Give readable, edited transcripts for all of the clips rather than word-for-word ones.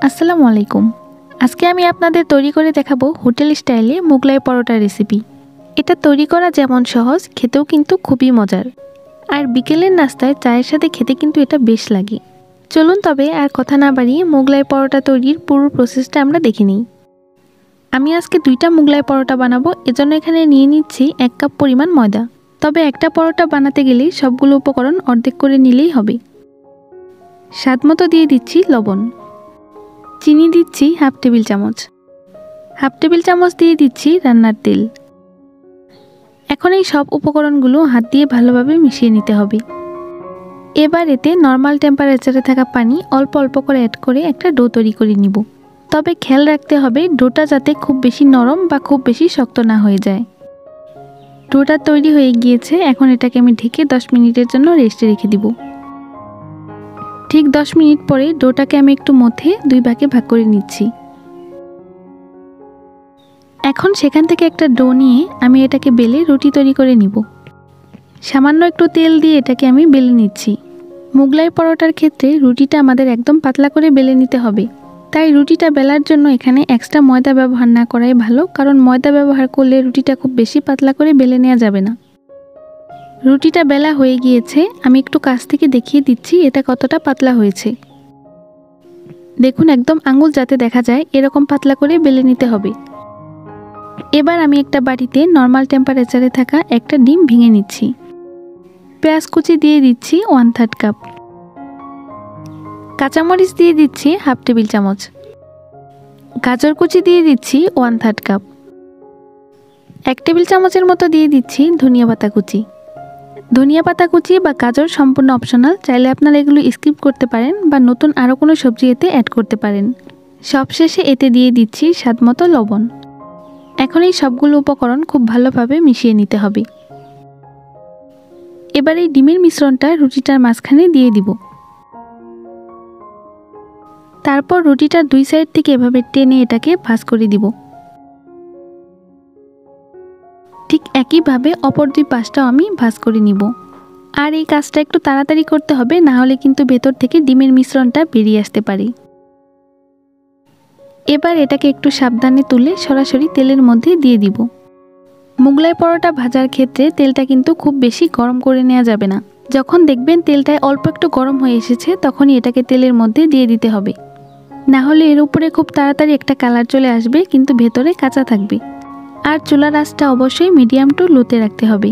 আসসালামু আলাইকুম। আজকে আমি আপনাদের তৈরি করে দেখাবো হোটেল স্টাইলে মোগলাই পরোটা রেসিপি। এটা তৈরি করা যেমন সহজ, খেতেও কিন্তু খুবই মজার। আর বিকেলের নাস্তায় চায়ের সাথে খেতে কিন্তু এটা বেশ লাগে। চলুন তবে আর কথা না বাড়িয়ে মোগলাই পরোটা তৈরির পুরো প্রসেসটা আমরা দেখে নিই। আমি আজকে 2টা মোগলাই পরোটা বানাবো, এজন্য এখানে নিয়ে নিচ্ছি 1 কাপ পরিমাণ ময়দা। তবে একটা পরোটা বানাতে গেলে সবগুলো উপকরণ অর্ধেক করে নিলেই হবে। স্বাদমতো দিয়ে দিচ্ছি লবণ। চিনি দিচ্ছি হাফ টেবিল চামচ। হাফ টেবিল চামচ দিয়ে দিচ্ছি রান্নার তেল। এখন এই সব উপকরণগুলো হাত দিয়ে ভালোভাবে মিশিয়ে নিতে হবে। এবার এতে নর্মাল টেম্পারেচারে থাকা পানি অল্প অল্প করে অ্যাড করে একটা ডো তৈরি করে নিব। তবে খেয়াল রাখতে হবে ডোটা যাতে খুব বেশি নরম বা খুব বেশি শক্ত না হয়ে যায়। ডোটা তৈরি হয়ে গিয়েছে, এখন এটাকে আমি ঢেকে 10 মিনিটের জন্য রেস্টে রেখে দিব। ঠিক 10 মিনিট পরে ডোটাকে আমি একটু মধ্যে 2 ভাগে ভাগ করে নিচ্ছি। এখন সেখান থেকে একটা ডো নিয়ে আমি এটাকে বেলে রুটি তৈরি করে নিব। সামান্য একটু তেল দিয়ে এটাকে আমি বেলে নিচ্ছি। মোগলাই পরোটার ক্ষেত্রে রুটিটা আমাদের একদম পাতলা করে বেলে নিতে হবে। তাই রুটিটা বেলার জন্য এখানে এক্সট্রা ময়দা ব্যবহার না করাই ভালো, কারণ ময়দা ব্যবহার করলে রুটিটা খুব বেশি পাতলা করে বেলে নেওয়া যাবে না। রুটিটা বেলা হয়ে গিয়েছে, আমি একটু কাছ থেকে দেখিয়ে দিচ্ছি এটা কতটা পাতলা হয়েছে। দেখুন একদম আঙুল যাতে দেখা যায় এরকম পাতলা করে বেলে নিতে হবে। এবার আমি একটা বাটিতে নর্মাল টেম্পারেচারে থাকা একটা ডিম ভেঙে নিচ্ছি। পেঁয়াজ কুচি দিয়ে দিচ্ছি 1/3 কাপ। কাঁচামরিচ দিয়ে দিচ্ছি হাফ টেবিল চামচ। গাজর কুচি দিয়ে দিচ্ছি 1/3 কাপ। 1 টেবিল চামচের মতো দিয়ে দিচ্ছি ধনিয়া পাতা কুচি। ধনিয়া পাতা কুচি বা গাজর সম্পূর্ণ অপশনাল, চাইলে আপনারা এগুলো স্কিপ করতে পারেন বা নতুন আরও কোনো সবজি এতে অ্যাড করতে পারেন। সবশেষে এতে দিয়ে দিচ্ছি স্বাদমতো লবণ। এখন এই সবগুলো উপকরণ খুব ভালোভাবে মিশিয়ে নিতে হবে। এবার এই ডিমের মিশ্রণটা রুটিটার মাঝখানে দিয়ে দিব। তারপর রুটিটার 2 সাইড থেকে এভাবে টেনে এটাকে ভাঁজ করে দিব। ঠিক একইভাবে অপর 2 পাশটাও আমি ভাঁজ করে নিব। আর এই কাজটা একটু তাড়াতাড়ি করতে হবে, না হলে কিন্তু ভেতর থেকে ডিমের মিশ্রণটা বেরিয়ে আসতে পারে। এবার এটাকে একটু সাবধানে তুলে সরাসরি তেলের মধ্যে দিয়ে দিব। মোগলাই পরোটা ভাজার ক্ষেত্রে তেলটা কিন্তু খুব বেশি গরম করে নেওয়া যাবে না। যখন দেখবেন তেলটায় অল্প একটু গরম হয়ে এসেছে তখনই এটাকে তেলের মধ্যে দিয়ে দিতে হবে, না হলে এর উপরে খুব তাড়াতাড়ি একটা কালার চলে আসবে কিন্তু ভেতরে কাঁচা থাকবে। আর চুলার আঁচটা অবশ্যই মিডিয়াম টু লোতে রাখতে হবে।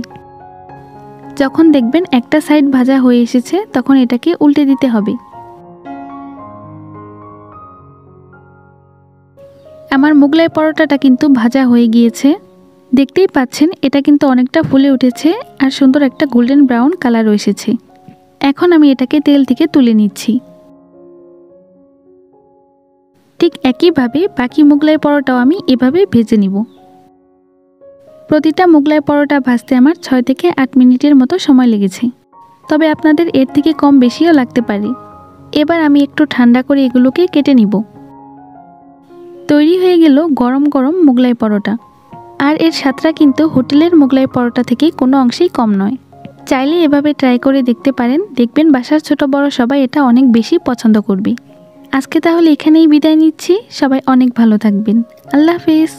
যখন দেখবেন একটা সাইড ভাজা হয়ে এসেছে তখন এটাকে উল্টে দিতে হবে। আমার মোগলাই পরোটাটা কিন্তু ভাজা হয়ে গিয়েছে, দেখতেই পাচ্ছেন এটা কিন্তু অনেকটা ফুলে উঠেছে আর সুন্দর একটা গোল্ডেন ব্রাউন কালার এসেছে। এখন আমি এটাকে তেল থেকে তুলে নিচ্ছি। ঠিক একইভাবে বাকি মোগলাই পরোটাও আমি এভাবে ভেজে নিব। প্রতিটা মোগলাই পরোটা ভাজতে আমার 6 থেকে 8 মিনিটের মতো সময় লেগেছে, তবে আপনাদের এর থেকে কম বেশিও লাগতে পারে। এবার আমি একটু ঠান্ডা করে এগুলোকে কেটে নিব। তৈরি হয়ে গেল গরম গরম মোগলাই পরোটা। আর এর স্বাদটা কিন্তু হোটেলের মোগলাই পরোটা থেকে কোনো অংশেই কম নয়। চাইলে এভাবে ট্রাই করে দেখতে পারেন, দেখবেন বাসার ছোট বড় সবাই এটা অনেক বেশি পছন্দ করবে। আজকে তাহলে এখানেই বিদায় নিচ্ছি, সবাই অনেক ভালো থাকবেন। আল্লাহ হাফেজ।